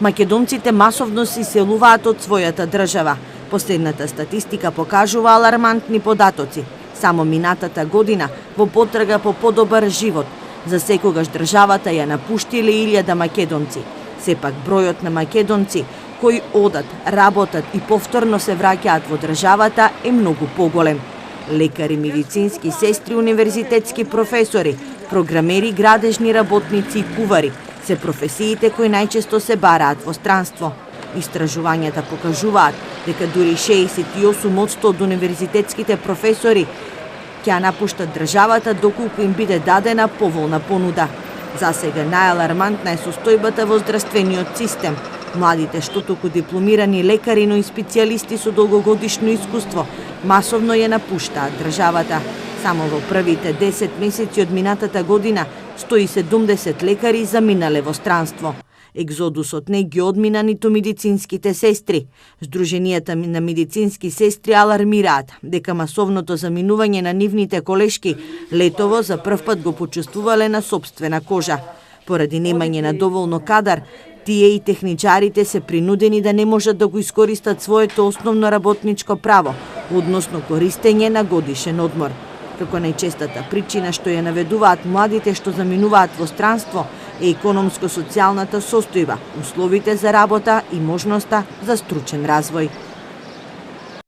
Македонците масовно се иселуваат од својата држава. Последната статистика покажува алармантни податоци. Само минатата година во потрага по подобар живот, за секогаш државата ја напуштиле 1000 македонци. Сепак бројот на македонци кои одат, работат и повторно се враќаат во државата е многу поголем. Лекари, медицински сестри, универзитетски професори, програмери, градежни работници и кувари се професиите кои најчесто се бараат во странство. Истражувањата покажуваат дека дури 68% од универзитетските професори ќе напуштат државата доколку им биде дадена поволна понуда. Засега најалармантна е состојбата во здравствениот систем. Младите што току дипломирани лекари, но и специјалисти со долгогодишно искуство масовно ја напуштаат државата. Само во првите 10 месеци од минатата година 170 лекари заминале во странство. Екзодусот не ги одмина ниту медицинските сестри. Сдруженијата на медицински сестри алармираат дека масовното заминување на нивните колешки летово за прв пат го почувствувале на сопствена кожа. Поради немање на доволно кадар, тие и техничарите се принудени да не можат да го искористат своето основно работничко право, односно користење на годишен одмор. Како најчестата причина што ја наведуваат младите што заминуваат во странство е економско-социјалната состојба, условите за работа и можноста за стручен развој.